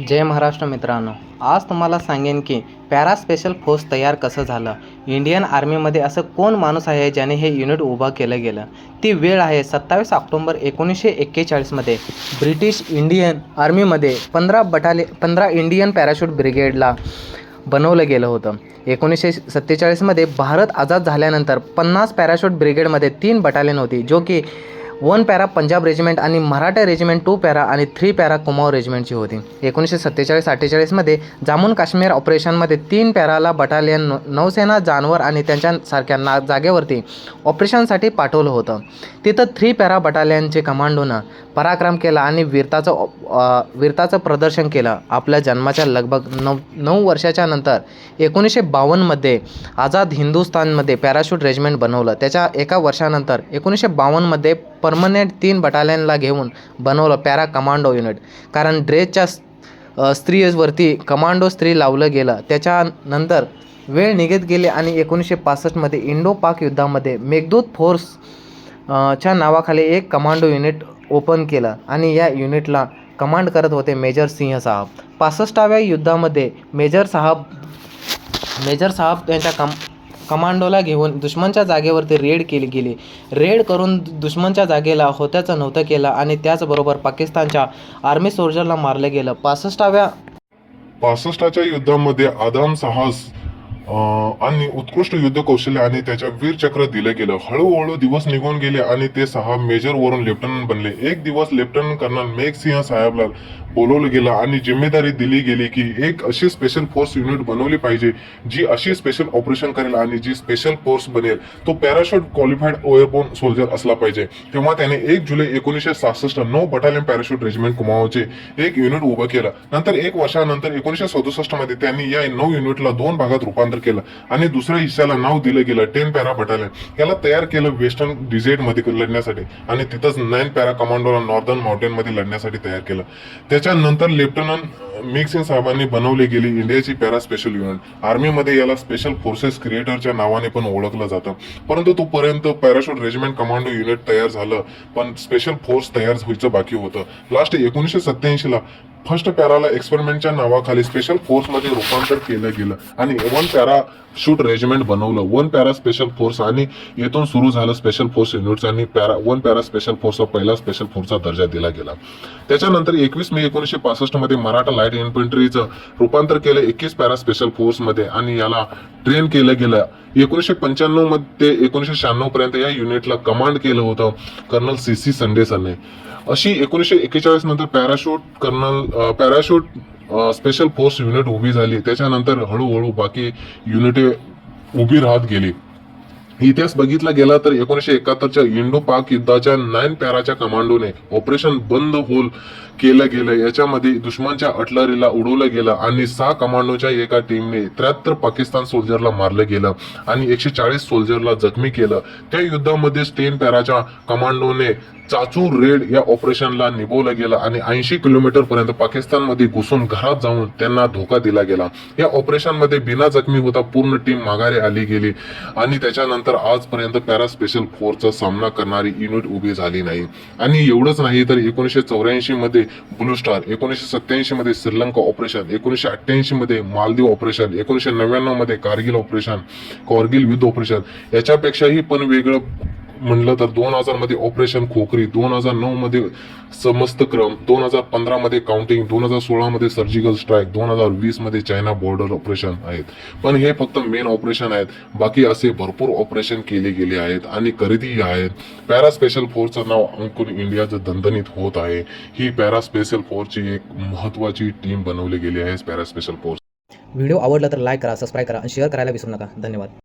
जय महाराष्ट्र मित्रांनो, आज तुम्हाला सांगेन की पॅरा स्पेशल फोर्स तयार कसं झालं. इंडियन आर्मीमध्ये असं कोण माणूस आहे ज्याने हे युनिट उभं केलं गेलं. ती वेळ आहे 27 ऑक्टोबर 1941 मध्ये ब्रिटिश इंडियन आर्मीमध्ये 15 इंडियन पॅराशूट ब्रिगेडला बनवलं गेलं होतं. 1947 मध्ये भारत आझाद झाल्यानंतर 50 पॅराशूट ब्रिगेडमध्ये 3 बटालियन होती, जो की 1 पॅरा पंजाब रेजिमेंट आणि मराठा रेजिमेंट 2 पॅरा आणि 3 पॅरा कुमाऊं रेजिमेंटची होती. 1947-48 मध्ये जम्मू काश्मीर ऑपरेशनमध्ये 3 पॅराला बटालियन नौसेना जानवर आणि त्यांच्यासारख्या जागेवरती ऑपरेशनसाठी पाठवलं होतं. तिथं 3 पॅरा बटालियनचे कमांडोनं पराक्रम केला आणि वीरताचं प्रदर्शन केलं. आपल्या जन्माच्या लगभग 9 वर्षाच्या नंतर 1952 मध्ये आझाद हिंदुस्थानमध्ये पॅराशूट रेजिमेंट बनवलं. त्याच्या एका वर्षानंतर 1952 मध्ये परमनंट 3 बटालियनला घेऊन बनवलं पॅरा कमांडो युनिट. कारण ड्रेसच्या स्त्रीवरती कमांडो स्त्री लावलं गेलं. त्याच्यानंतर वेळ निघत गेली आणि 1965 मध्ये इंडो पाक युद्धामध्ये मेघदूत फोर्स च्या नावाखाली एक कमांडो युनिट ओपन केलं आणि या युनिटला कमांड करत होते मेजर सिंह साहब. 65व्या युद्धामध्ये मेजर साहब यांच्या कमांडोला घेऊन दुश्मनच्या जागेवरती रेड केली गेली. रेड करून दुश्मनच्या जागेला होत्याचं नव्हतं केलं आणि त्याचबरोबर पाकिस्तानच्या आर्मी सोल्जरला मारलं गेलं. 65च्या युद्धामध्ये आदम साहस आणि उत्कृष्ट युद्ध कौशल्य आणि त्याच्या वीरचक्र दिलं गेलं. हळूहळू दिवस निघून गेले आणि ते साहब मेजरवरून लेफ्टनंट बनले. एक दिवस लेफ्टनंट कर्नल मेघ सिंह साहेबला बोलवलं गेलं आणि जिम्मेदारी दिली गेली की एक अशी स्पेशल फोर्स युनिट बनवली पाहिजे जी अशी स्पेशल ऑपरेशन करेल आणि जी स्पेशल फोर्स बनेल तो पॅराशूट क्वालिफाईड एअरबोर्न सोल्जर असला पाहिजे. तेव्हा त्याने 1 जुलै 1966 9 बटालियन पॅराशूट रेजिमेंट कुमाऊंचे एक युनिट उभं केलं. नंतर 1 वर्षानंतर 1967 मध्ये त्यांनी या 9 युनिटला 2 भागात रूपांतर केलं आणि दुसऱ्या हिस्साला नाव दिलं गेलं 10 पॅरा बटालियन. याला तयार केलं वेस्टर्न डिझर्ट मध्ये लढण्यासाठी आणि तिथंच 9 पॅरा कमांडोला नॉर्दर्न माउंटेन मध्ये लढण्यासाठी तयार केलं. त्याच्यानंतर लेफ्टनंट मेघ सिंग साहेबांनी बनवली गेली इंडियाची पॅरा स्पेशल युनिट. आर्मीमध्ये याला स्पेशल फोर्सेस क्रिएटरच्या नावाने पण ओळखलं जातं. परंतु तोपर्यंत पॅराशूट रेजिमेंट कमांडो युनिट तयार झालं पण स्पेशल फोर्स तयार व्हायचं बाकी होतं. लास्ट 1987 ला फर्स्ट पॅराला एक्सपेरिमेंटच्या नावाखाली स्पेशल फोर्स मध्ये रूपांतर केलं गेलं आणि 1 पॅरा शूट रेजिमेंट बनवलं. 1 पॅरा स्पेशल फोर्स आणि येथून सुरू झालं स्पेशल फोर्स युनिट्स आणि 1 पॅरा स्पेशल फोर्सचा पहिला स्पेशल फोर्सचा दर्जा दिला गेला. त्याच्यानंतर 21 मे 1965 मध्ये मराठा लाईट इन्फंट्रीचं रूपांतर केलं 21 पॅरा स्पेशल फोर्स मध्ये आणि याला ट्रेन केलं गेलं. 1995 मध्ये 1996 पर्यंत या युनिटला कमांड केलं होतं कर्नल CC संडे सरने. अशी 1941 नंतर पॅराशूट स्पेशल फोर्स युनिट उभी झाली. त्याच्यानंतर हळूहळू बाकी युनिटे उभी राहत गेली. इतिहास बघितला गेला तर 1971च्या इंडो पाक युद्धाच्या 9 पॅराच्या कमांडोने ऑपरेशन बंद होल केलं गेलं. याच्यामध्ये दुश्मनच्या अटलरीला उडवलं गेलं आणि 6 कमांडोच्या एका टीमने 73 पाकिस्तान सोल्जरला मारलं गेलं आणि 140 सोल्जरला जखमी केलं. त्या युद्धामध्ये 10 पॅराच्या कमांडोने चाचू रेड या ऑपरेशनला निभवलं गेलं आणि 80 किलोमीटर पर्यंत पाकिस्तानमध्ये घुसून घरात जाऊन त्यांना धोका दिला गेला. या ऑपरेशन मध्ये बिना जखमी होता पूर्ण टीम माघारी आली गेली आणि त्याच्यानंतर आजपर्यंत पॅरा स्पेशल फोर्सचा सामना करणारी युनिट उभी झाली नाही. आणि एवढंच नाही तर 1984 मध्ये ब्लू स्टार, 1987 मध्ये श्रीलंका ऑपरेशन, 1988 मध्ये मालदीव ऑपरेशन, 1999 मध्ये कारगिल युद्ध ऑपरेशन, याच्यापेक्षाही पण वेगळं म्हणलं तर 2000 मध्ये ऑपरेशन खोखरी, 2009 मध्ये समस्त क्रम, 2015 मध्ये काउंटिंग, 2016 मध्ये सर्जिकल स्ट्राईक, 2020 मध्ये चायना बॉर्डर ऑपरेशन आहेत. पण हे फक्त मेन ऑपरेशन आहेत. बाकी असे भरपूर ऑपरेशन केले गेले आहेत आणि करीतही आहेत. पॅरा स्पेशल फोर्सचं नाव ऐकून इंडियाचं दणदणीत होत आहे. ही पॅरा स्पेशल फोर्सची एक महत्वाची टीम बनवली गेली आहे पॅरा स्पेशल फोर्स. व्हिडिओ आवडला तर लाईक करा, सबस्क्राईब करा आणि शेअर करायला विसरू नका. धन्यवाद.